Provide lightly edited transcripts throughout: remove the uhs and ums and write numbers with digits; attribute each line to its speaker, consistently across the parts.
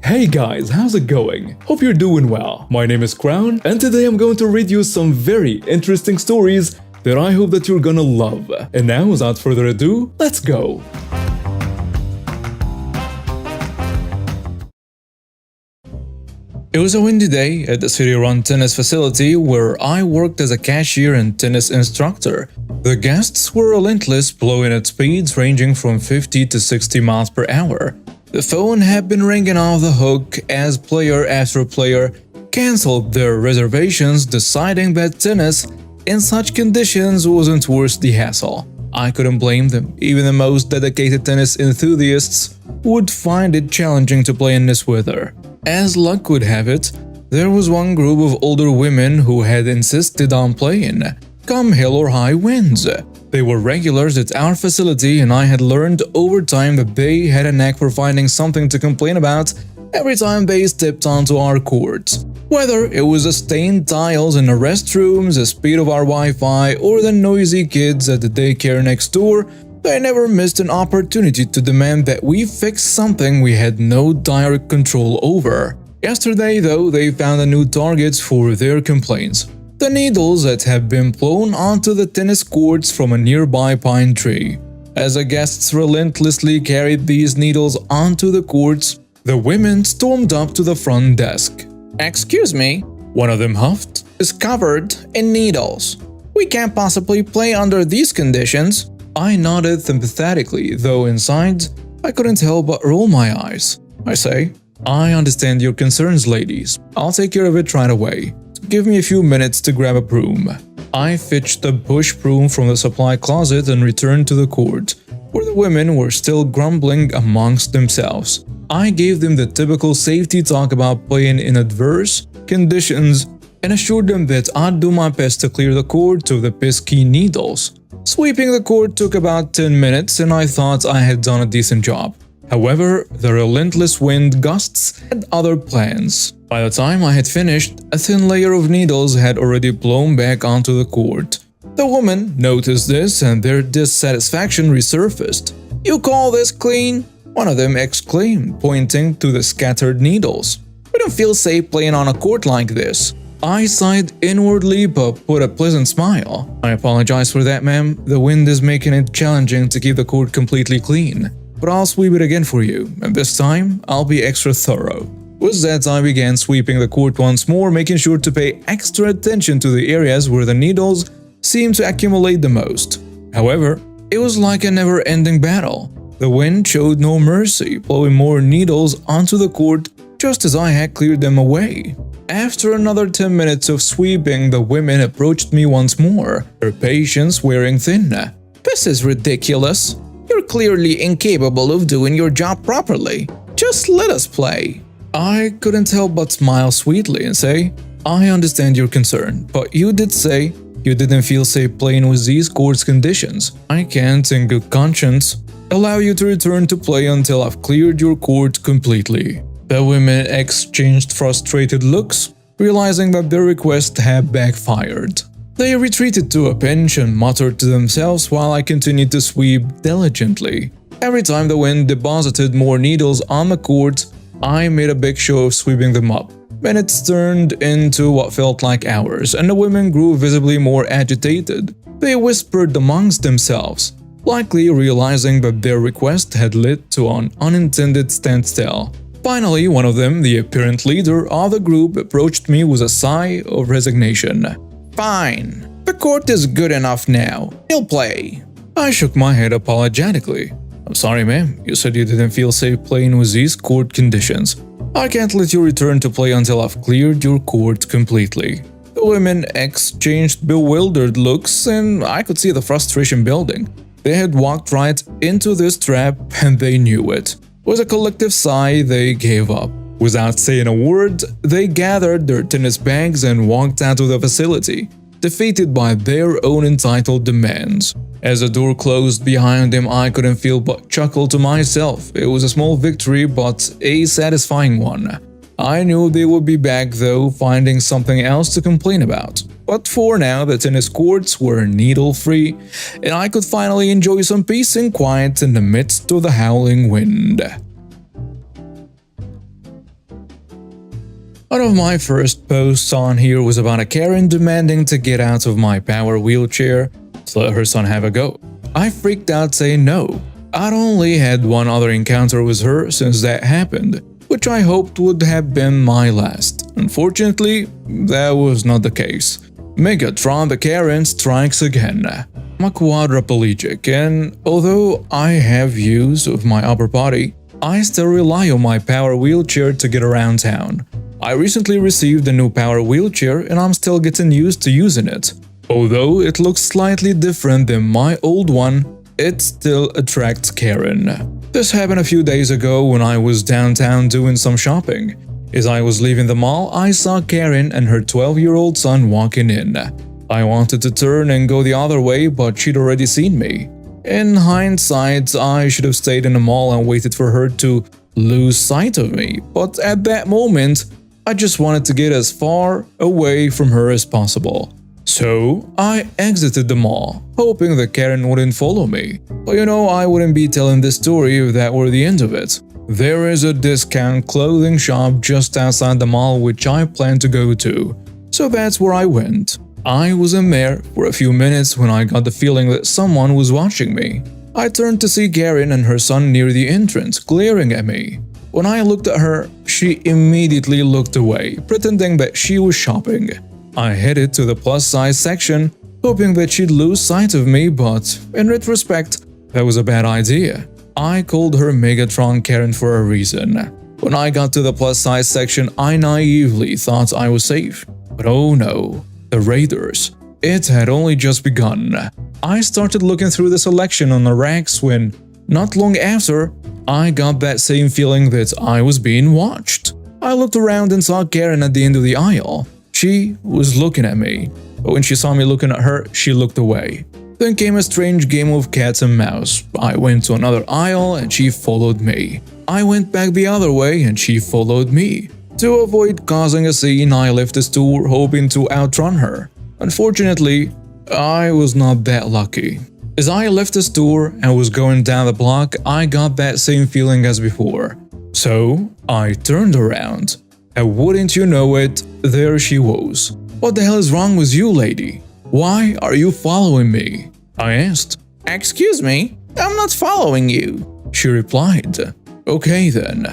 Speaker 1: Hey guys, how's it going? Hope you're doing well. My name is Crown, and today I'm going to read you some very interesting stories that I hope that you're gonna love. And now, without further ado, let's go! It was a windy day at the city-run tennis facility where I worked as a cashier and tennis instructor. The guests were relentless, blowing at speeds ranging from 50 to 60 miles per hour. The phone had been ringing off the hook as player after player cancelled their reservations, deciding that tennis in such conditions wasn't worth the hassle. I couldn't blame them. Even the most dedicated tennis enthusiasts would find it challenging to play in this weather. As luck would have it, there was one group of older women who had insisted on playing, come hell or high winds. They were regulars at our facility, and I had learned over time that they had a knack for finding something to complain about every time they stepped onto our courts. Whether it was the stained tiles in the restrooms, the speed of our Wi-Fi, or the noisy kids at the daycare next door, they never missed an opportunity to demand that we fix something we had no direct control over. Yesterday, though, they found a new target for their complaints: the needles that had been blown onto the tennis courts from a nearby pine tree. As the guests relentlessly carried these needles onto the courts, the women stormed up to the front desk. "Excuse me," one of them huffed, "is covered in needles. We can't possibly play under these conditions." I nodded sympathetically, though inside, I couldn't help but roll my eyes. I say, "I understand your concerns, ladies. I'll take care of it right away. Give me a few minutes to grab a broom." I fetched a bush broom from the supply closet and returned to the court, where the women were still grumbling amongst themselves. I gave them the typical safety talk about playing in adverse conditions and assured them that I'd do my best to clear the court of the pesky needles. Sweeping the court took about 10 minutes, and I thought I had done a decent job. However, the relentless wind gusts had other plans. By the time I had finished, a thin layer of needles had already blown back onto the court. The women noticed this, and their dissatisfaction resurfaced. "You call this clean?" one of them exclaimed, pointing to the scattered needles. "We don't feel safe playing on a court like this." I sighed inwardly but put a pleasant smile. "I apologize for that, ma'am. The wind is making it challenging to keep the court completely clean. But I'll sweep it again for you, and this time I'll be extra thorough." With that, I began sweeping the court once more, making sure to pay extra attention to the areas where the needles seemed to accumulate the most. However, it was like a never-ending battle. The wind showed no mercy, blowing more needles onto the court just as I had cleared them away. After another 10 minutes of sweeping, the women approached me once more, their patience wearing thin. "This is ridiculous. You're clearly incapable of doing your job properly. Just let us play." I couldn't help but smile sweetly and say, "I understand your concern, but you did say you didn't feel safe playing with these court conditions. I can't, in good conscience, allow you to return to play until I've cleared your court completely." The women exchanged frustrated looks, realizing that their request had backfired. They retreated to a bench and muttered to themselves while I continued to sweep diligently. Every time the wind deposited more needles on the court, I made a big show of sweeping them up. Minutes turned into what felt like hours, and the women grew visibly more agitated. They whispered amongst themselves, likely realizing that their request had led to an unintended standstill. Finally, one of them, the apparent leader of the group, approached me with a sigh of resignation. "Fine. The court is good enough now. You'll play." I shook my head apologetically. "I'm sorry, ma'am. You said you didn't feel safe playing with these court conditions. I can't let you return to play until I've cleared your court completely." The women exchanged bewildered looks, and I could see the frustration building. They had walked right into this trap, and they knew it. With a collective sigh, they gave up. Without saying a word, they gathered their tennis bags and walked out of the facility, defeated by their own entitled demands. As the door closed behind them, I couldn't feel but chuckle to myself. It was a small victory, but a satisfying one. I knew they would be back, though, finding something else to complain about. But for now, the tennis courts were needle-free, and I could finally enjoy some peace and quiet in the midst of the howling wind. One of my first posts on here was about a Karen demanding to get out of my power wheelchair to let her son have a go. I freaked out saying no. I'd only had one other encounter with her since that happened, which I hoped would have been my last. Unfortunately, that was not the case. Megatron the Karen strikes again. I'm a quadriplegic, and although I have use of my upper body, I still rely on my power wheelchair to get around town. I recently received a new power wheelchair and I'm still getting used to using it. Although it looks slightly different than my old one, it still attracts Karen. This happened a few days ago when I was downtown doing some shopping. As I was leaving the mall, I saw Karen and her 12-year-old son walking in. I wanted to turn and go the other way, but she'd already seen me. In hindsight, I should have stayed in the mall and waited for her to lose sight of me, but at that moment, I just wanted to get as far away from her as possible. So, I exited the mall, hoping that Karen wouldn't follow me. But I wouldn't be telling this story if that were the end of it. There is a discount clothing shop just outside the mall which I plan to go to, so that's where I went. I was in there for a few minutes when I got the feeling that someone was watching me. I turned to see Karen and her son near the entrance, glaring at me. When I looked at her, she immediately looked away, pretending that she was shopping. I headed to the plus-size section, hoping that she'd lose sight of me, but in retrospect, that was a bad idea. I called her Megatron Karen for a reason. When I got to the plus-size section, I naively thought I was safe. But oh no, the raiders. It had only just begun. I started looking through the selection on the racks when, not long after, I got that same feeling that I was being watched. I looked around and saw Karen at the end of the aisle. She was looking at me, but when she saw me looking at her, she looked away. Then came a strange game of cat and mouse. I went to another aisle and she followed me. I went back the other way and she followed me. To avoid causing a scene, I left the store hoping to outrun her. Unfortunately, I was not that lucky. As I left the store and was going down the block, I got that same feeling as before. So, I turned around. And wouldn't you know it, there she was. "What the hell is wrong with you, lady? Why are you following me?" I asked. "Excuse me, I'm not following you," she replied. "Okay then."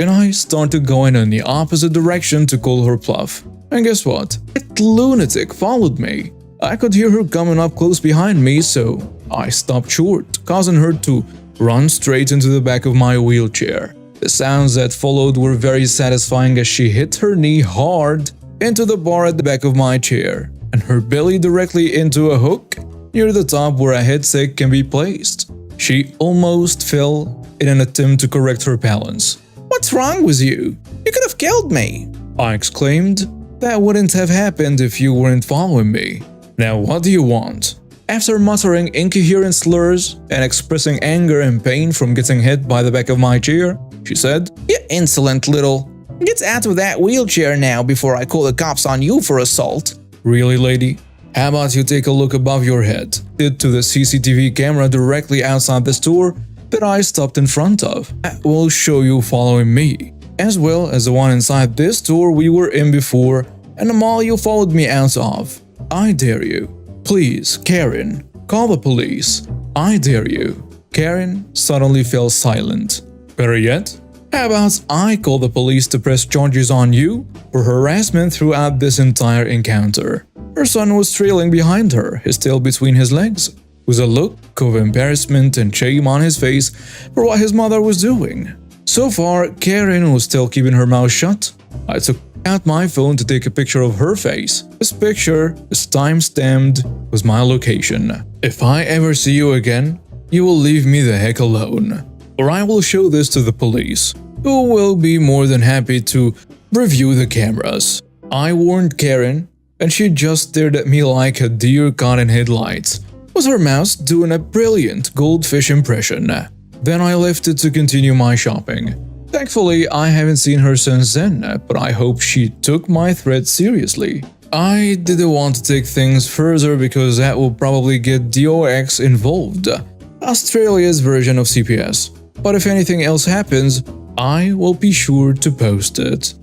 Speaker 1: And I started going in the opposite direction to call her bluff. And guess what? That lunatic followed me. I could hear her coming up close behind me, so I stopped short, causing her to run straight into the back of my wheelchair. The sounds that followed were very satisfying as she hit her knee hard into the bar at the back of my chair, and her belly directly into a hook near the top where a headset can be placed. She almost fell in an attempt to correct her balance. "What's wrong with you? You could have killed me!" I exclaimed. "That wouldn't have happened if you weren't following me. Now what do you want?" After muttering incoherent slurs and expressing anger and pain from getting hit by the back of my chair, she said, "You insolent little… Get out of that wheelchair now before I call the cops on you for assault." "Really, lady? How about you take a look above your head?" Did to the CCTV camera directly outside the store that I stopped in front of. That will show you following me, as well as the one inside this store we were in before and the mall you followed me out of. I dare you. Please, Karen, call the police. I dare you. Karen suddenly fell silent. Better yet, how about I call the police to press charges on you for harassment throughout this entire encounter? Her son was trailing behind her, his tail between his legs, with a look of embarrassment and shame on his face for what his mother was doing. So far, Karen was still keeping her mouth shut. I took out my phone to take a picture of her face. This picture is time-stamped with my location. If I ever see you again, you will leave me the heck alone. Or I will show this to the police, who will be more than happy to review the cameras. I warned Karen, and she just stared at me like a deer caught in headlights, with her mouth doing a brilliant goldfish impression. Then I left it to continue my shopping. Thankfully, I haven't seen her since then, but I hope she took my threat seriously. I didn't want to take things further because that will probably get DOX involved, Australia's version of CPS. But if anything else happens, I will be sure to post it.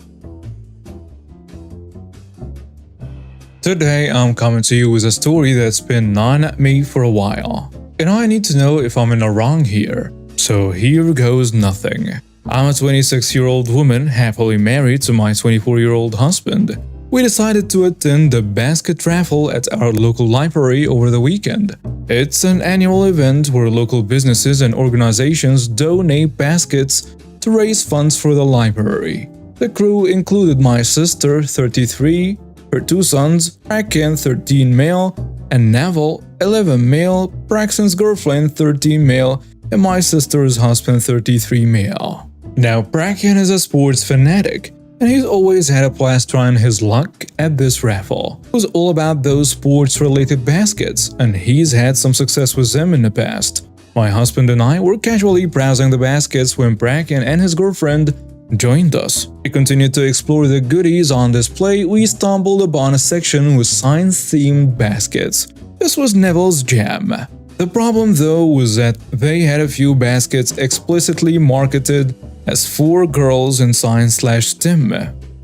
Speaker 1: Today I'm coming to you with a story that's been gnawing at me for a while, and I need to know if I'm in the wrong here. So here goes nothing. I'm a 26-year-old woman happily married to my 24-year-old husband. We decided to attend the basket raffle at our local library over the weekend. It's an annual event where local businesses and organizations donate baskets to raise funds for the library. The crew included my sister, 33, her two sons, Bracken, 13 male, and Neville, 11 male, Braxton's girlfriend, 13 male, and my sister's husband, 33 male. Now, Bracken is a sports fanatic, and he's always had a blast trying his luck at this raffle. It was all about those sports-related baskets, and he's had some success with them in the past. My husband and I were casually browsing the baskets when Bracken and his girlfriend joined us. We continued to explore the goodies on display. We stumbled upon a section with science-themed baskets. This was Neville's jam. The problem though was that they had a few baskets explicitly marketed as for girls in science/STEM.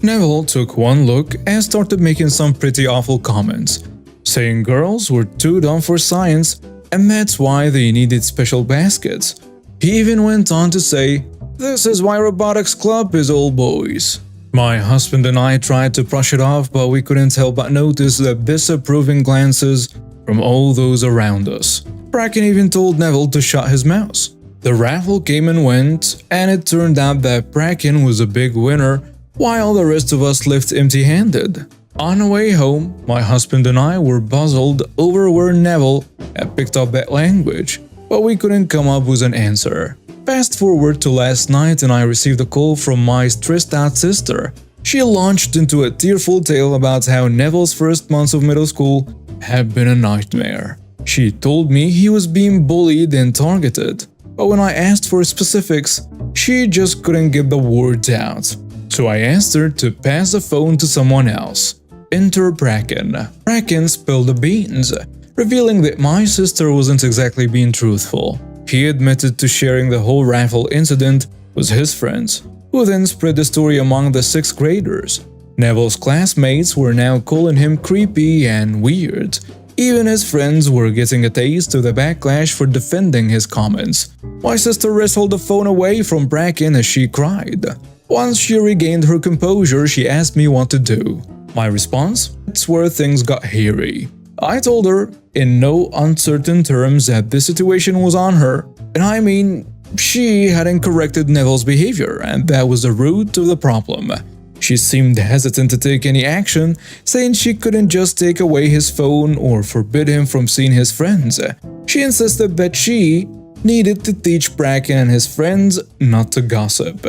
Speaker 1: Neville took one look and started making some pretty awful comments, saying girls were too dumb for science and that's why they needed special baskets. He even went on to say, "This is why robotics club is all boys." My husband and I tried to brush it off, but we couldn't help but notice the disapproving glances from all those around us. Bracken even told Neville to shut his mouth. The raffle came and went, and it turned out that Bracken was a big winner, while the rest of us left empty-handed. On the way home, my husband and I were puzzled over where Neville had picked up that language, but we couldn't come up with an answer. Fast forward to last night and I received a call from my stressed-out sister. She launched into a tearful tale about how Neville's first months of middle school had been a nightmare. She told me he was being bullied and targeted, but when I asked for specifics, she just couldn't get the words out. So I asked her to pass the phone to someone else. Enter Bracken. Bracken spilled the beans, revealing that my sister wasn't exactly being truthful. He admitted to sharing the whole raffle incident with his friends, who then spread the story among the 6th graders. Neville's classmates were now calling him creepy and weird. Even his friends were getting a taste of the backlash for defending his comments. My sister wrestled the phone away from Bracken as she cried. Once she regained her composure, she asked me what to do. My response? That's where things got hairy. I told her, in no uncertain terms, that this situation was on her, and I mean, she hadn't corrected Neville's behavior, and that was the root of the problem. She seemed hesitant to take any action, saying she couldn't just take away his phone or forbid him from seeing his friends. She insisted that she needed to teach Bracken and his friends not to gossip.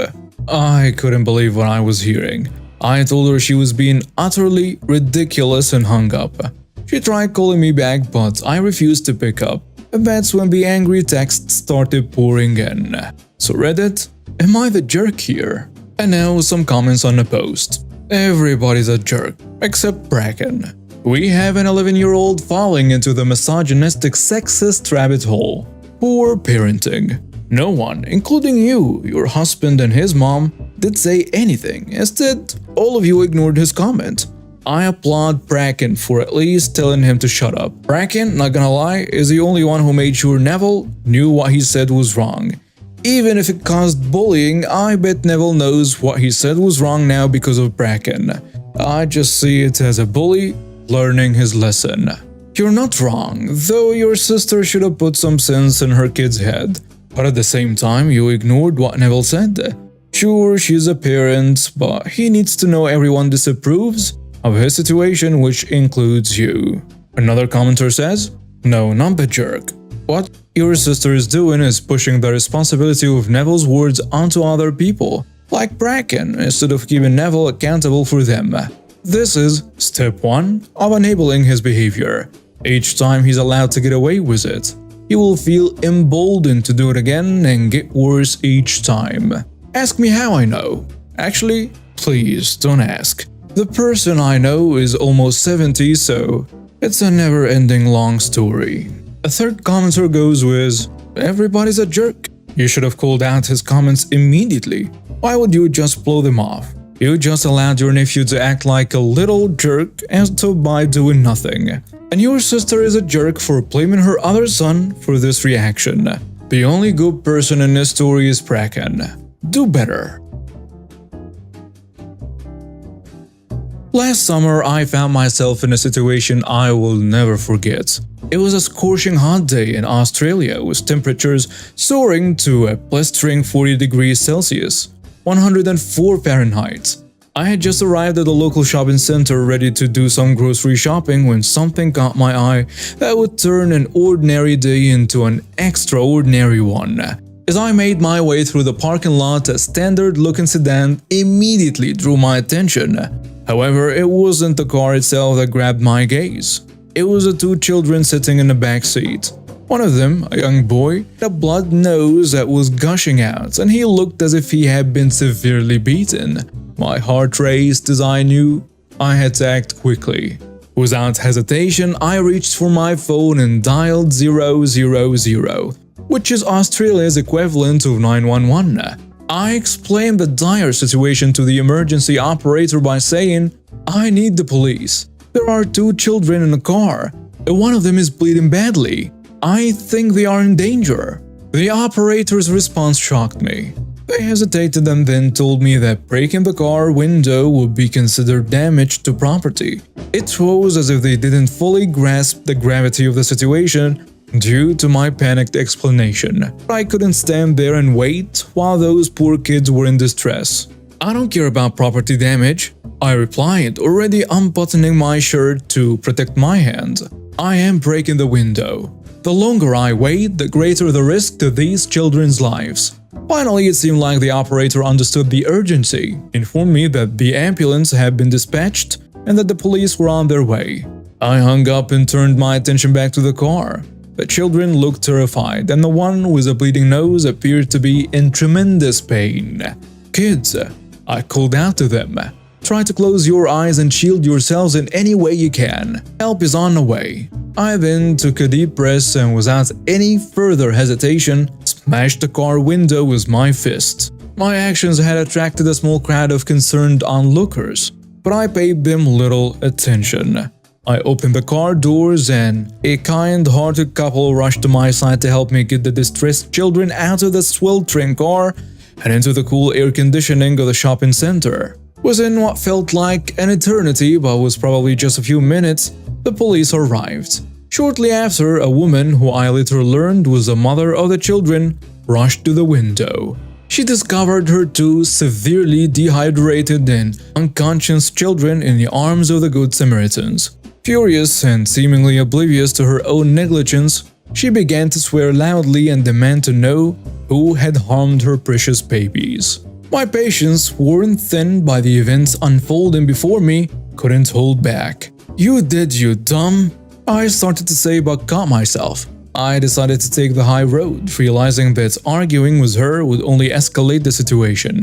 Speaker 1: I couldn't believe what I was hearing. I told her she was being utterly ridiculous and hung up. She tried calling me back, but I refused to pick up, and that's when the angry texts started pouring in. So Reddit, am I the jerk here? And now some comments on the post. Everybody's a jerk, except Bracken. We have an 11-year-old falling into the misogynistic sexist rabbit hole. Poor parenting. No one, including you, your husband and his mom, did say anything. Instead, all of you ignored his comment. I applaud Bracken for at least telling him to shut up. Bracken, not gonna lie, is the only one who made sure Neville knew what he said was wrong. Even if it caused bullying, I bet Neville knows what he said was wrong now because of Bracken. I just see it as a bully learning his lesson. You're not wrong, though your sister should have put some sense in her kid's head. But at the same time, you ignored what Neville said. Sure, she's a parent, but he needs to know everyone disapproves of his situation, which includes you. Another commenter says, "No, not the jerk. What your sister is doing is pushing the responsibility of Neville's words onto other people, like Bracken, instead of keeping Neville accountable for them. This is step 1 of enabling his behavior. Each time he's allowed to get away with it, he will feel emboldened to do it again and get worse each time. Ask me how I know. Actually, please don't ask. The person I know is almost 70, so it's a never-ending long story." A third commenter goes with, "Everybody's a jerk. You should have called out his comments immediately. Why would you just blow them off? You just allowed your nephew to act like a little jerk as to by doing nothing. And your sister is a jerk for blaming her other son for this reaction. The only good person in this story is Bracken. Do better. Last summer, I found myself in a situation I will never forget. It was a scorching hot day in Australia with temperatures soaring to a blistering 40 degrees Celsius, 104 Fahrenheit. I had just arrived at the local shopping center ready to do some grocery shopping when something caught my eye that would turn an ordinary day into an extraordinary one. As I made my way through the parking lot, a standard-looking sedan immediately drew my attention. However, it wasn't the car itself that grabbed my gaze. It was the two children sitting in the back seat. One of them, a young boy, had a blood nose that was gushing out, and he looked as if he had been severely beaten. My heart raced as I knew I had to act quickly. Without hesitation, I reached for my phone and dialed 000, which is Australia's equivalent of 911. I explained the dire situation to the emergency operator by saying, "I need the police. There are two children in the car, and one of them is bleeding badly. I think they are in danger." The operator's response shocked me. They hesitated and then told me that breaking the car window would be considered damage to property. It was as if they didn't fully grasp the gravity of the situation due to my panicked explanation. I couldn't stand there and wait while those poor kids were in distress. "I don't care about property damage," I replied, already unbuttoning my shirt to protect my hand. "I am breaking the window. The longer I wait, the greater the risk to these children's lives." Finally, it seemed like the operator understood the urgency, informed me that the ambulance had been dispatched and that the police were on their way. I hung up and turned my attention back to the car. The children looked terrified, and the one with a bleeding nose appeared to be in tremendous pain. "Kids," I called out to them, "try to close your eyes and shield yourselves in any way you can. Help is on the way." I then took a deep breath and without any further hesitation, smashed the car window with my fist. My actions had attracted a small crowd of concerned onlookers, but I paid them little attention. I opened the car doors and a kind-hearted couple rushed to my side to help me get the distressed children out of the sweltering car and into the cool air conditioning of the shopping center. Within what felt like an eternity but was probably just a few minutes, the police arrived. Shortly after, a woman, who I later learned was the mother of the children, rushed to the window. She discovered her two severely dehydrated and unconscious children in the arms of the Good Samaritans. Furious and seemingly oblivious to her own negligence, she began to swear loudly and demand to know who had harmed her precious babies. My patience, worn thin by the events unfolding before me, couldn't hold back. "You did, you dumb," I started to say but caught myself. I decided to take the high road, realizing that arguing with her would only escalate the situation.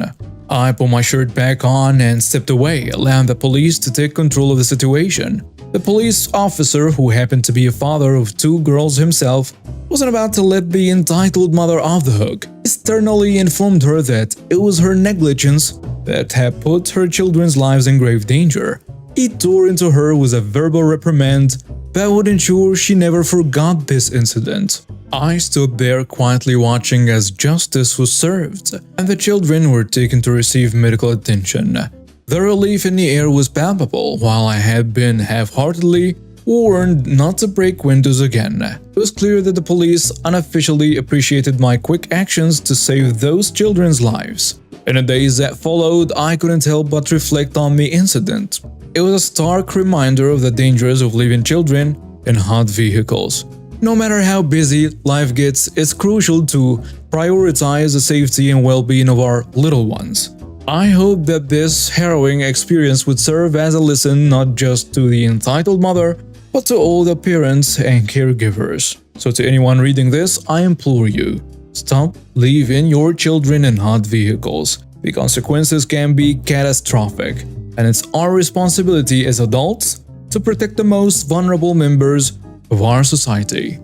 Speaker 1: I put my shirt back on and stepped away, allowing the police to take control of the situation. The police officer, who happened to be a father of two girls himself, wasn't about to let the entitled mother off the hook. He sternly informed her that it was her negligence that had put her children's lives in grave danger. He tore into her with a verbal reprimand that would ensure she never forgot this incident. I stood there quietly watching as justice was served, and the children were taken to receive medical attention. The relief in the air was palpable, while I had been half-heartedly warned not to break windows again. It was clear that the police unofficially appreciated my quick actions to save those children's lives. In the days that followed, I couldn't help but reflect on the incident. It was a stark reminder of the dangers of leaving children in hot vehicles. No matter how busy life gets, it's crucial to prioritize the safety and well-being of our little ones. I hope that this harrowing experience would serve as a lesson not just to the entitled mother, but to all the parents and caregivers. So to anyone reading this, I implore you, stop leaving your children in hot vehicles. The consequences can be catastrophic, and it's our responsibility as adults to protect the most vulnerable members of our society.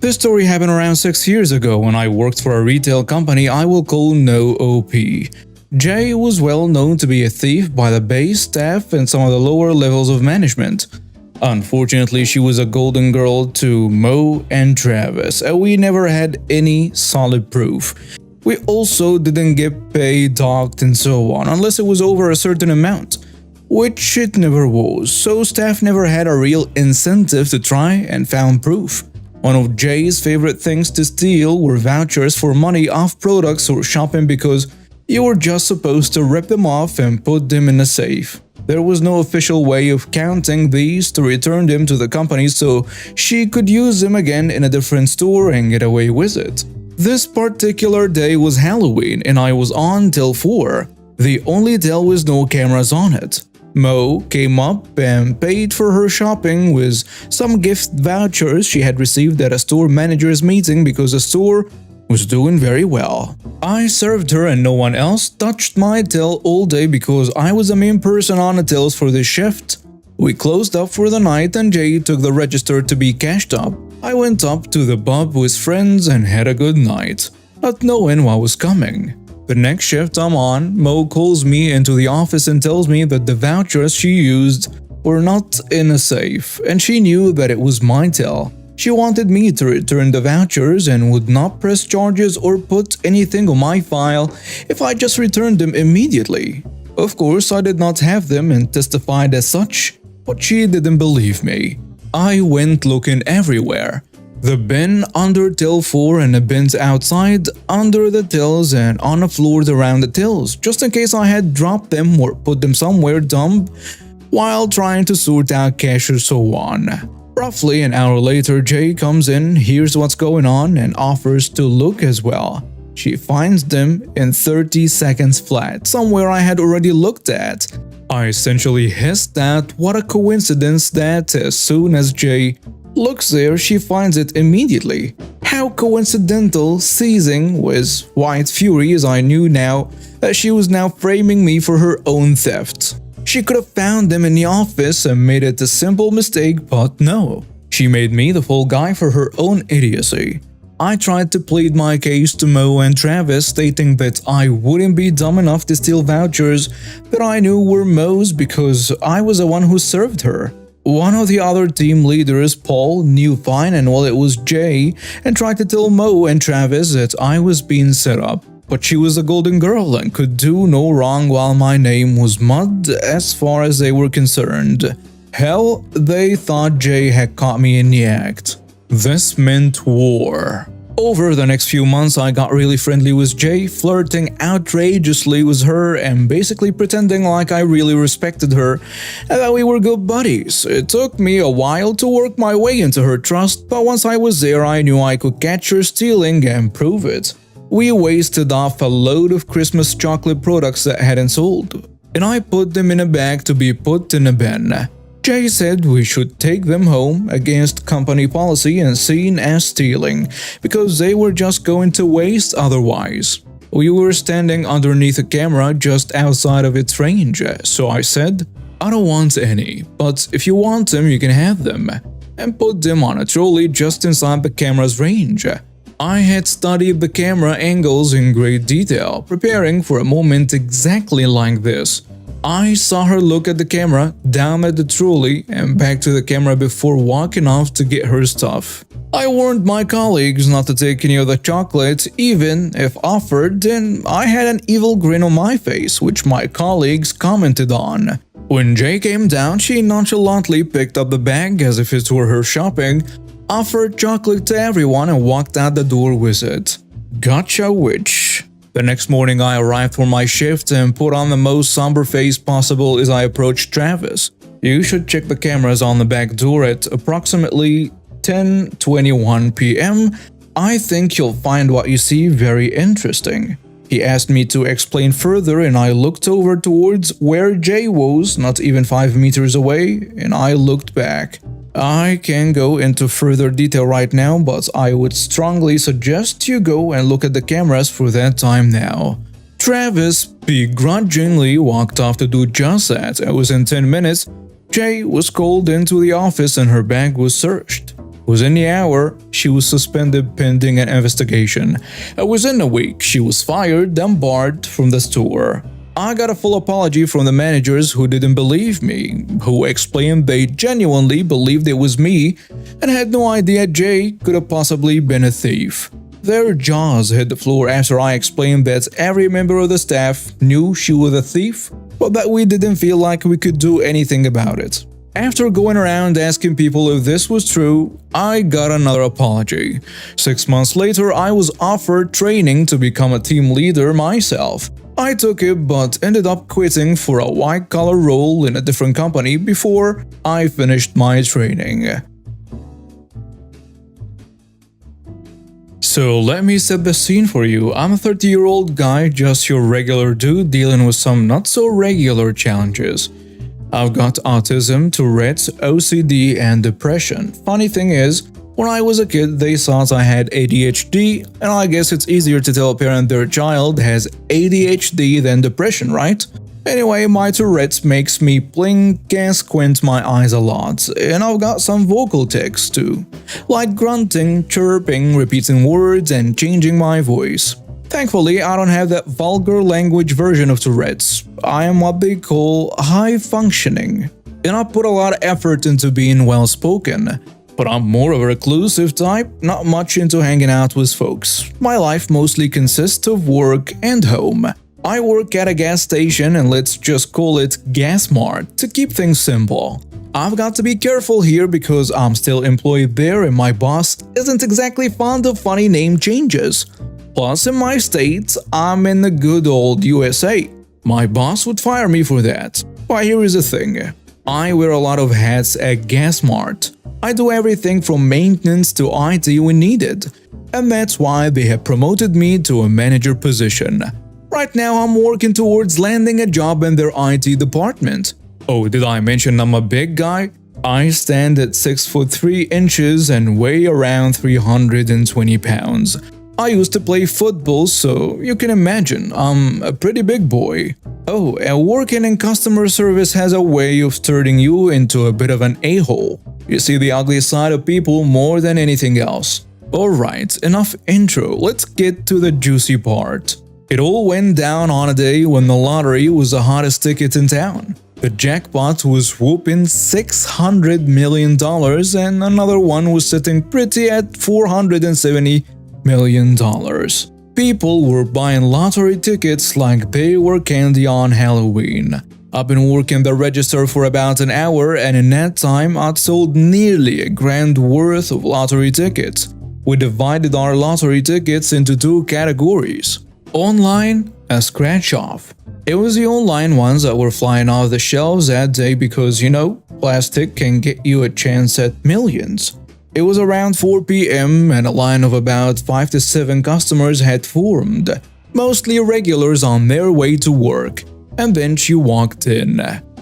Speaker 1: This story happened around 6 years ago when I worked for a retail company I will call No OP. Jay was well known to be a thief by the base staff and some of the lower levels of management. Unfortunately, she was a golden girl to Mo and Travis, and we never had any solid proof. We also didn't get paid, docked, and so on, unless it was over a certain amount, which it never was, so staff never had a real incentive to try and found proof. One of Jay's favorite things to steal were vouchers for money off products or shopping because you were just supposed to rip them off and put them in a safe. There was no official way of counting these to return them to the company, so she could use them again in a different store and get away with it. This particular day was Halloween and I was on till 4, the only till with no cameras on it. Mo came up and paid for her shopping with some gift vouchers she had received at a store manager's meeting because the store was doing very well. I served her and no one else touched my till all day because I was the main person on the tills for this shift. We closed up for the night and Jay took the register to be cashed up. I went up to the pub with friends and had a good night, not knowing what was coming. The next shift I'm on, Mo calls me into the office and tells me that the vouchers she used were not in a safe, and she knew that it was my till. She wanted me to return the vouchers and would not press charges or put anything on my file if I just returned them immediately. Of course, I did not have them and testified as such, but she didn't believe me. I went looking everywhere. The bin under till 4 and the bins outside, under the tills and on the floors around the tills, just in case I had dropped them or put them somewhere dumb while trying to sort out cash or so on. Roughly an hour later, Jay comes in, hears what's going on, and offers to look as well. She finds them in 30 seconds flat, somewhere I had already looked at. I essentially hissed at what a coincidence that as soon as Jay looks there, she finds it immediately. How coincidental, seizing with white fury as I knew now that she was now framing me for her own theft. She could have found them in the office and made it a simple mistake, but no. She made me the fall guy for her own idiocy. I tried to plead my case to Mo and Travis, stating that I wouldn't be dumb enough to steal vouchers that I knew were Mo's because I was the one who served her. One of the other team leaders, Paul, knew fine and well it was Jay and tried to tell Mo and Travis that I was being set up. But she was a golden girl and could do no wrong while my name was mud as far as they were concerned. Hell, they thought Jay had caught me in the act. This meant war. Over the next few months, I got really friendly with Jay, flirting outrageously with her and basically pretending like I really respected her and that we were good buddies. It took me a while to work my way into her trust, but once I was there, I knew I could catch her stealing and prove it. We wasted off a load of Christmas chocolate products that hadn't sold, and I put them in a bag to be put in a bin. Jay said we should take them home against company policy and seen as stealing, because they were just going to waste otherwise. We were standing underneath a camera just outside of its range, so I said, I don't want any, but if you want them you can have them, and put them on a trolley just inside the camera's range. I had studied the camera angles in great detail, preparing for a moment exactly like this. I saw her look at the camera, down at the trolley, and back to the camera before walking off to get her stuff. I warned my colleagues not to take any of the chocolate, even if offered, and I had an evil grin on my face, which my colleagues commented on. When Jay came down, she nonchalantly picked up the bag as if it were her shopping, offered chocolate to everyone, and walked out the door with it. Gotcha witch. The next morning I arrived for my shift and put on the most somber face possible as I approached Travis. You should check the cameras on the back door at approximately 10:21 p.m. I think you'll find what you see very interesting. He asked me to explain further and I looked over towards where Jay was, not even 5 meters away, and I looked back. I can go into further detail right now, but I would strongly suggest you go and look at the cameras for that time now. Travis begrudgingly walked off to do just that, and within 10 minutes, Jay was called into the office and her bag was searched. Within the hour, she was suspended pending an investigation. Within a week, she was fired and barred from the store. I got a full apology from the managers who didn't believe me, who explained they genuinely believed it was me and had no idea Jay could have possibly been a thief. Their jaws hit the floor after I explained that every member of the staff knew she was a thief, but that we didn't feel like we could do anything about it. After going around asking people if this was true, I got another apology. 6 months later, I was offered training to become a team leader myself. I took it but ended up quitting for a white-collar role in a different company before I finished my training. So let me set the scene for you. I'm a 30-year-old guy, just your regular dude dealing with some not-so-regular challenges. I've got autism, Tourette's, OCD, and depression. Funny thing is, when I was a kid, they thought I had ADHD, and I guess it's easier to tell a parent their child has ADHD than depression, right? Anyway, my Tourette's makes me blink and squint my eyes a lot, and I've got some vocal tics too, like grunting, chirping, repeating words, and changing my voice. Thankfully, I don't have that vulgar language version of Tourette's. I am what they call high-functioning, and I put a lot of effort into being well-spoken. But I'm more of a reclusive type, not much into hanging out with folks. My life mostly consists of work and home. I work at a gas station and let's just call it Gas Mart to keep things simple. I've got to be careful here because I'm still employed there and my boss isn't exactly fond of funny name changes. Plus, in my state, I'm in the good old USA. My boss would fire me for that. But here is the thing. I wear a lot of hats at Gas Mart. I do everything from maintenance to IT when needed. And that's why they have promoted me to a manager position. Right now, I'm working towards landing a job in their IT department. Oh, did I mention I'm a big guy? I stand at 6 foot 3 inches and weigh around 320 pounds. I used to play football, so you can imagine, I'm a pretty big boy. Oh, and working in customer service has a way of turning you into a bit of an a-hole. You see the ugly side of people more than anything else. Alright, enough intro, let's get to the juicy part. It all went down on a day when the lottery was the hottest ticket in town. The jackpot was whooping $600 million and another one was sitting pretty at $470 million. People were buying lottery tickets like they were candy on Halloween. I've been working the register for about an hour and in that time I'd sold nearly $1,000 worth of lottery tickets. We divided our lottery tickets into 2 categories. Online and scratch-off. It was the online ones that were flying off the shelves that day because, you know, plastic can get you a chance at millions. It was around 4 p.m. and a line of about 5 to 7 customers had formed, mostly regulars on their way to work. And then she walked in,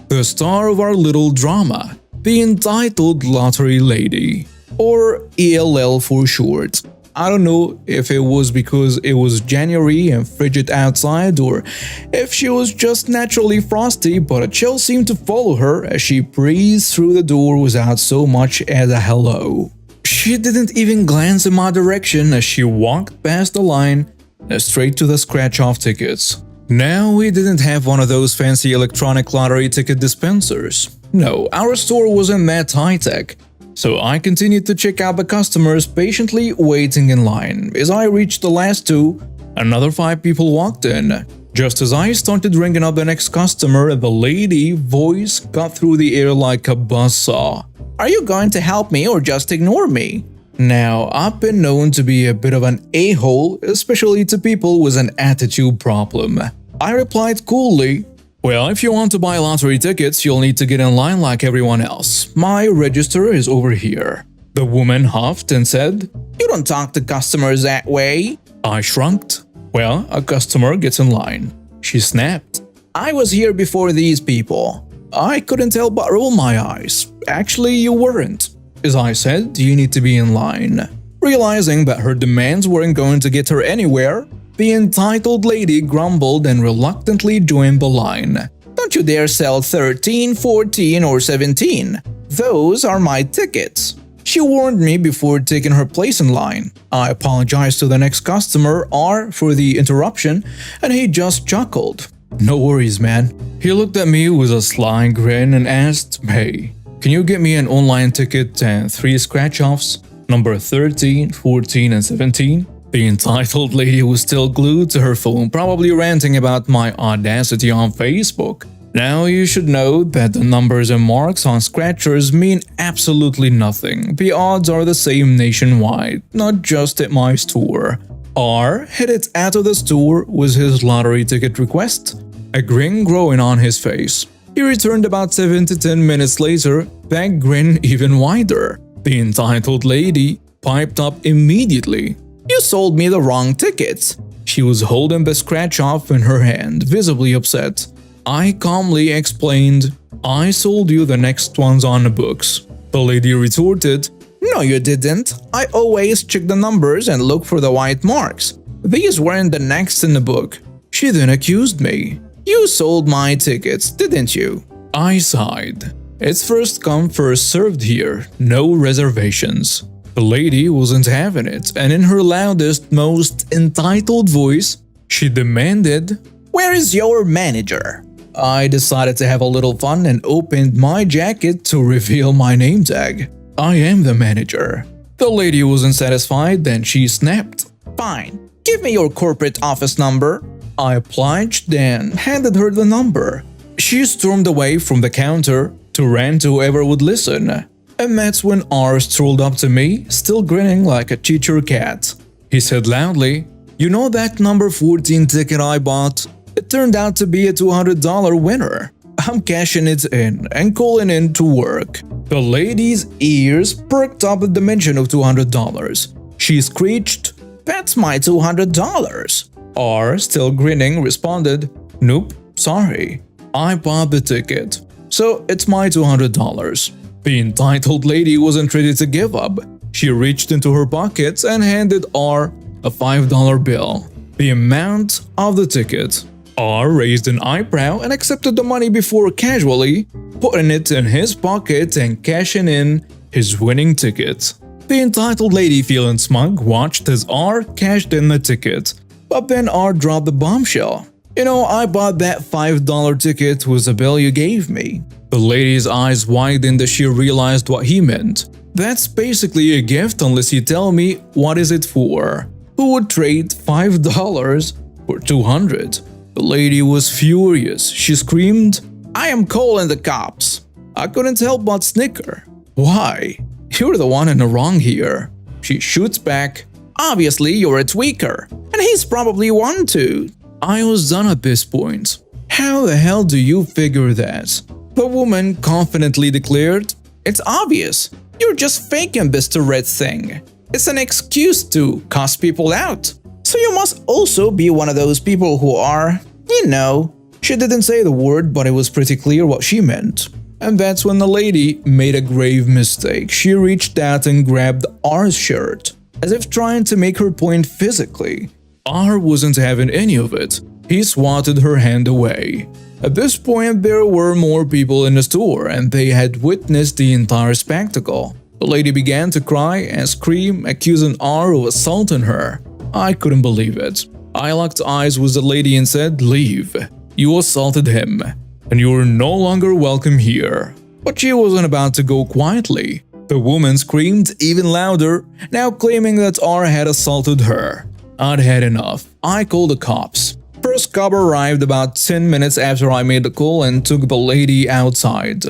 Speaker 1: the star of our little drama, the entitled Lottery Lady, or ELL for short. I don't know if it was because it was January and frigid outside or if she was just naturally frosty, but a chill seemed to follow her as she breezed through the door without so much as a hello. She didn't even glance in my direction as she walked past the line and straight to the scratch-off tickets. Now, we didn't have one of those fancy electronic lottery ticket dispensers. No, our store wasn't that high-tech. So I continued to check out the customers patiently waiting in line. As I reached the last 2, another 5 people walked in. Just as I started ringing up the next customer, the lady voice cut through the air like a buzzsaw. "Are you going to help me or just ignore me?" Now, I've been known to be a bit of an a-hole, especially to people with an attitude problem. I replied coolly, "Well, if you want to buy lottery tickets, you'll need to get in line like everyone else. My register is over here." The woman huffed and said, "You don't talk to customers that way." I shrugged. "Well, a customer gets in line." She snapped, "I was here before these people." I couldn't help but roll my eyes. "Actually, you weren't." As I said, "You need to be in line." Realizing that her demands weren't going to get her anywhere, the entitled lady grumbled and reluctantly joined the line. "Don't you dare sell 13, 14, or 17. Those are my tickets." She warned me before taking her place in line. I apologized to the next customer, R, for the interruption, and he just chuckled. No worries, man. He looked at me with a sly grin and asked, "Hey, can you get me an online ticket and 3 scratch-offs? Number 13, 14, and 17? The entitled lady was still glued to her phone, probably ranting about my audacity on Facebook. Now you should know that the numbers and marks on scratchers mean absolutely nothing. The odds are the same nationwide, not just at my store. R headed out of the store with his lottery ticket request, a grin growing on his face. He returned about 7 to 10 minutes later, that grin even wider. The entitled lady piped up immediately. "You sold me the wrong tickets." She was holding the scratch-off in her hand, visibly upset. I calmly explained, "I sold you the next ones on the books." The lady retorted, "No, you didn't. I always check the numbers and look for the white marks. These weren't the next in the book." She then accused me. "You sold my tickets, didn't you?" I sighed. It's first come, first served here, no reservations. The lady wasn't having it, and in her loudest, most entitled voice, she demanded, "Where is your manager?" I decided to have a little fun and opened my jacket to reveal my name tag. "I am the manager." The lady wasn't satisfied, then she snapped, "Fine, give me your corporate office number." I obliged, then handed her the number. She stormed away from the counter to rant to whoever would listen. And that's when R strolled up to me, still grinning like a teacher cat. He said loudly, "You know that number 14 ticket I bought? It turned out to be a $200 winner. I'm cashing it in and calling in to work." The lady's ears perked up at the mention of $200. She screeched, "That's my $200. R, still grinning, responded, "Nope, sorry. I bought the ticket, so it's my $200. The entitled lady wasn't ready to give up. She reached into her pockets and handed R a $5 bill, the amount of the ticket. R raised an eyebrow and accepted the money before casually putting it in his pocket and cashing in his winning ticket. The entitled lady, feeling smug, watched as R cashed in the ticket. But then R dropped the bombshell. "You know, I bought that $5 ticket with the bill you gave me." The lady's eyes widened as she realized what he meant. "That's basically a gift unless you tell me what is it for. Who would trade $5 for $200? The lady was furious. She screamed, "I am calling the cops." I couldn't help but snicker. "Why? You're the one in the wrong here." She shoots back, "Obviously you're a tweaker, and he's probably one too." I was done at this point. "How the hell do you figure that?" The woman confidently declared, "It's obvious. You're just faking this Tourette thing. It's an excuse to cuss people out. So you must also be one of those people who are, you know." She didn't say the word, but it was pretty clear what she meant. And that's when the lady made a grave mistake. She reached out and grabbed R's shirt, as if trying to make her point physically. R wasn't having any of it. He swatted her hand away. At this point, there were more people in the store, and they had witnessed the entire spectacle. The lady began to cry and scream, accusing R of assaulting her. I couldn't believe it. I locked eyes with the lady and said, "Leave. You assaulted him, and you're no longer welcome here." But she wasn't about to go quietly. The woman screamed even louder, now claiming that R had assaulted her. I'd had enough. I called the cops. First cop arrived about 10 minutes after I made the call and took the lady outside.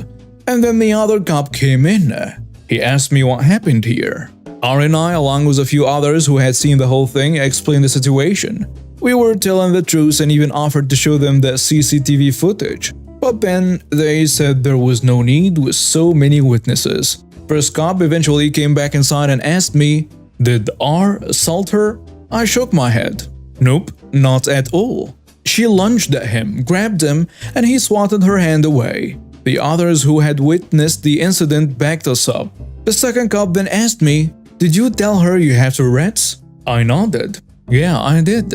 Speaker 1: And then the other cop came in. He asked me what happened here. R and I, along with a few others who had seen the whole thing, explained the situation. We were telling the truth and even offered to show them the CCTV footage. But then they said there was no need with so many witnesses. First cop eventually came back inside and asked me, "Did R assault her?" I shook my head. "Nope, not at all." She lunged at him, grabbed him, and he swatted her hand away. The others who had witnessed the incident backed us up. The second cop then asked me, "Did you tell her you have Tourette's?" I nodded. "Yeah, I did."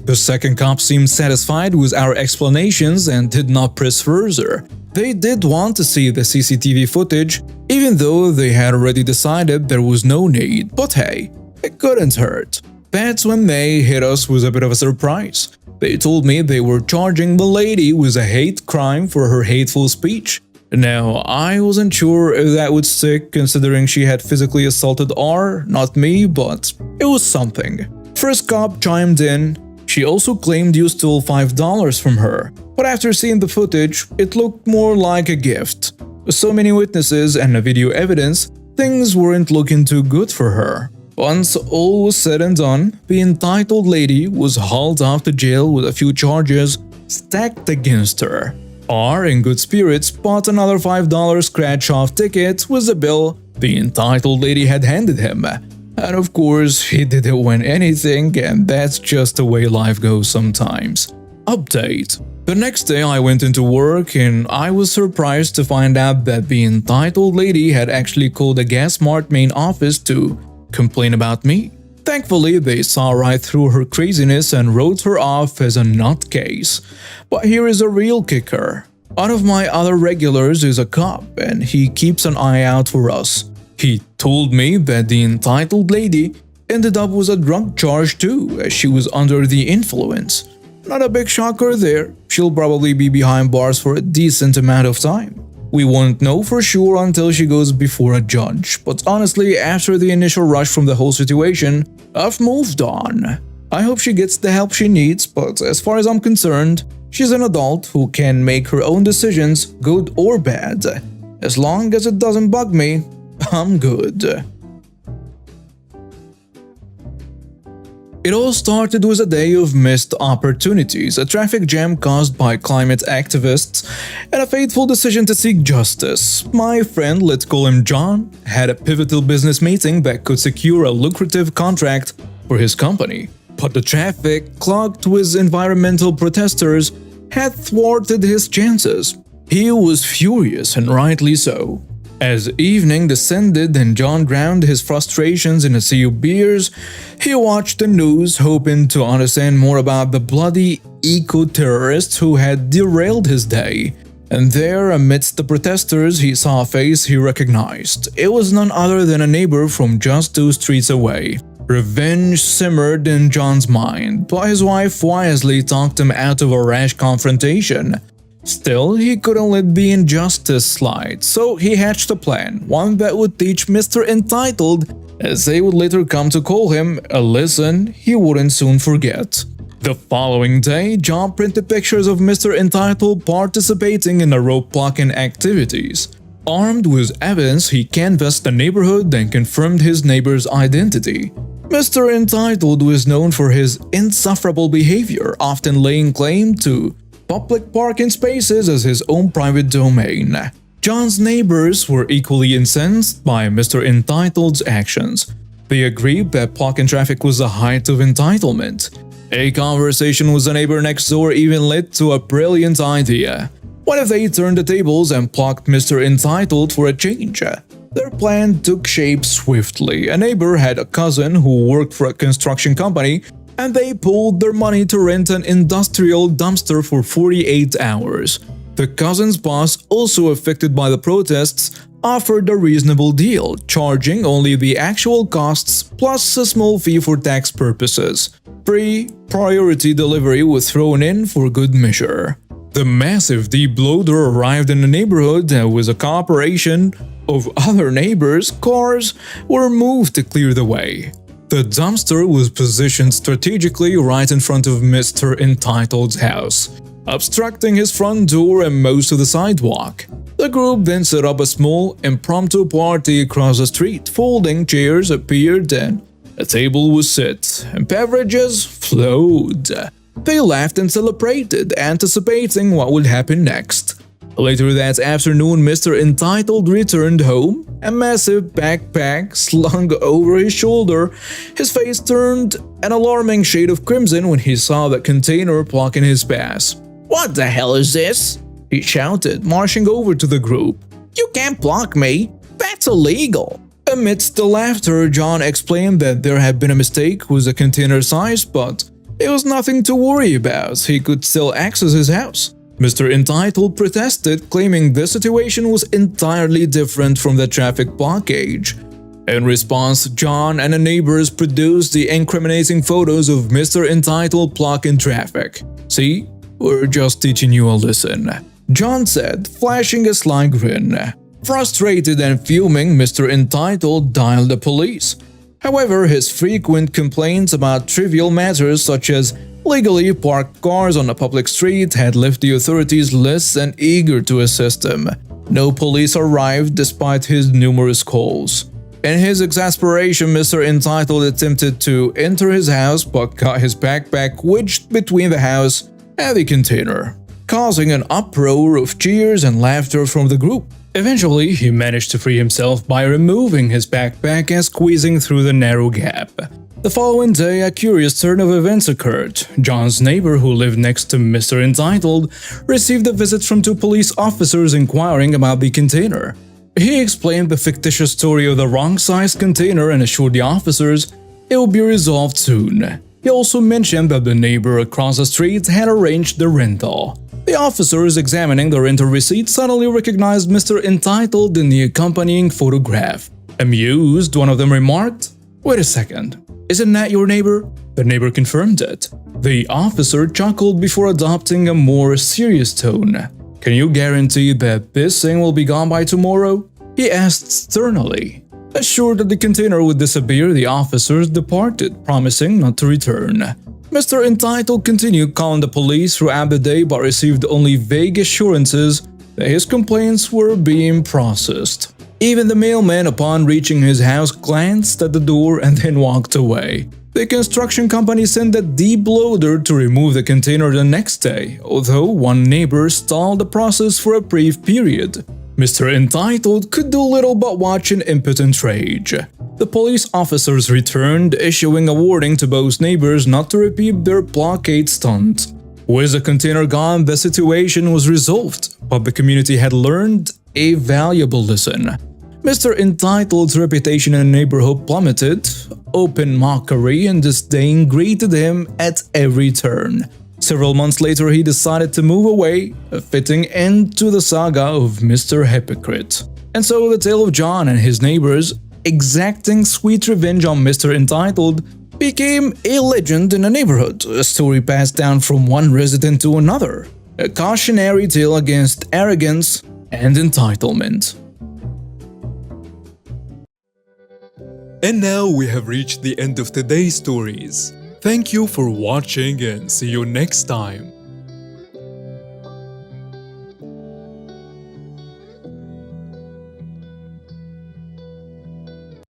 Speaker 1: The second cop seemed satisfied with our explanations and did not press further. They did want to see the CCTV footage, even though they had already decided there was no need. But hey, it couldn't hurt. That's when they hit us with a bit of a surprise. They told me they were charging the lady with a hate crime for her hateful speech. Now, I wasn't sure if that would stick considering she had physically assaulted R, not me, but it was something. First cop chimed in. She also claimed you stole $5 from her, but after seeing the footage, it looked more like a gift. With so many witnesses and video evidence, things weren't looking too good for her. Once all was said and done, the entitled lady was hauled off to jail with a few charges stacked against her. R, in good spirits, bought another $5 scratch-off ticket with the bill the entitled lady had handed him. And of course, he didn't win anything, and that's just the way life goes sometimes. Update. The next day I went into work and I was surprised to find out that the entitled lady had actually called the Gas Mart main office to complain about me. Thankfully, they saw right through her craziness and wrote her off as a nutcase. But here is a real kicker. One of my other regulars is a cop and he keeps an eye out for us. He told me that the entitled lady ended up with a drug charge too, as she was under the influence. Not a big shocker there, she'll probably be behind bars for a decent amount of time. We won't know for sure until she goes before a judge, but honestly, after the initial rush from the whole situation, I've moved on. I hope she gets the help she needs, but as far as I'm concerned, she's an adult who can make her own decisions, good or bad. As long as it doesn't bug me, I'm good. It all started with a day of missed opportunities, a traffic jam caused by climate activists, and a fateful decision to seek justice. My friend, let's call him John, had a pivotal business meeting that could secure a lucrative contract for his company. But the traffic, clogged with environmental protesters, had thwarted his chances. He was furious, and rightly so. As evening descended and John drowned his frustrations in a sea of beers, he watched the news hoping to understand more about the bloody eco-terrorists who had derailed his day. And there, amidst the protesters, he saw a face he recognized. It was none other than a neighbor from just 2 streets away. Revenge simmered in John's mind, but his wife wisely talked him out of a rash confrontation. Still, he couldn't let the injustice slide, so he hatched a plan, one that would teach Mr. Entitled, as they would later come to call him, a lesson he wouldn't soon forget. The following day, John printed pictures of Mr. Entitled participating in the rope-blocking activities. Armed with evidence, he canvassed the neighborhood and confirmed his neighbor's identity. Mr. Entitled was known for his insufferable behavior, often laying claim to public parking spaces as his own private domain. John's neighbors were equally incensed by Mr. Entitled's actions. They agreed that blocking traffic was the height of entitlement. A conversation with the neighbor next door even led to a brilliant idea. What if they turned the tables and blocked Mr. Entitled for a change? Their plan took shape swiftly. A neighbor had a cousin who worked for a construction company, and they pooled their money to rent an industrial dumpster for 48 hours. The cousin's boss, also affected by the protests, offered a reasonable deal, charging only the actual costs plus a small fee for tax purposes. Free priority delivery was thrown in for good measure. The massive deep loader arrived in the neighborhood and with a cooperation of other neighbors, cars were moved to clear the way. The dumpster was positioned strategically right in front of Mr. Entitled's house, obstructing his front door and most of the sidewalk. The group then set up a small, impromptu party across the street. Folding chairs appeared and a table was set, and beverages flowed. They laughed and celebrated, anticipating what would happen next. Later that afternoon, Mr. Entitled returned home, a massive backpack slung over his shoulder. His face turned an alarming shade of crimson when he saw the container blocking his path. "What the hell is this?" he shouted, marching over to the group. "You can't block me. That's illegal." Amidst the laughter, John explained that there had been a mistake with the container size, but it was nothing to worry about. He could still access his house. Mr. Entitled protested, claiming the situation was entirely different from the traffic blockage. In response, John and the neighbors produced the incriminating photos of Mr. Entitled blocking traffic. "See, we're just teaching you a lesson," John said, flashing a sly grin. Frustrated and fuming, Mr. Entitled dialed the police. However, his frequent complaints about trivial matters such as legally parked cars on a public street had left the authorities less than eager to assist him. No police arrived despite his numerous calls. In his exasperation, Mr. Entitled attempted to enter his house but got his backpack wedged between the house and the container, causing an uproar of cheers and laughter from the group. Eventually, he managed to free himself by removing his backpack and squeezing through the narrow gap. The following day, a curious turn of events occurred. John's neighbor, who lived next to Mr. Entitled, received a visit from two police officers inquiring about the container. He explained the fictitious story of the wrong-sized container and assured the officers it would be resolved soon. He also mentioned that the neighbor across the street had arranged the rental. The officers examining the rental receipt suddenly recognized Mr. Entitled in the accompanying photograph. Amused, one of them remarked, "Wait a second, isn't that your neighbor?" The neighbor confirmed it. The officer chuckled before adopting a more serious tone. "Can you guarantee that this thing will be gone by tomorrow?" he asked sternly. Assured that the container would disappear, the officers departed, promising not to return. Mr. Entitled continued calling the police throughout the day but received only vague assurances that his complaints were being processed. Even the mailman, upon reaching his house, glanced at the door and then walked away. The construction company sent a deep loader to remove the container the next day, although one neighbor stalled the process for a brief period. Mr. Entitled could do little but watch in impotent rage. The police officers returned, issuing a warning to both neighbors not to repeat their blockade stunt. With the container gone, the situation was resolved, but the community had learned a valuable lesson. Mr. Entitled's reputation in the neighborhood plummeted. Open mockery and disdain greeted him at every turn. Several months later, he decided to move away, a fitting end to the saga of Mr. Hypocrite. And so the tale of John and his neighbors exacting sweet revenge on Mr. Entitled became a legend in the neighborhood, a story passed down from one resident to another, a cautionary tale against arrogance and entitlement.
Speaker 2: And now we have reached the end of today's stories. Thank you for watching and see you next time.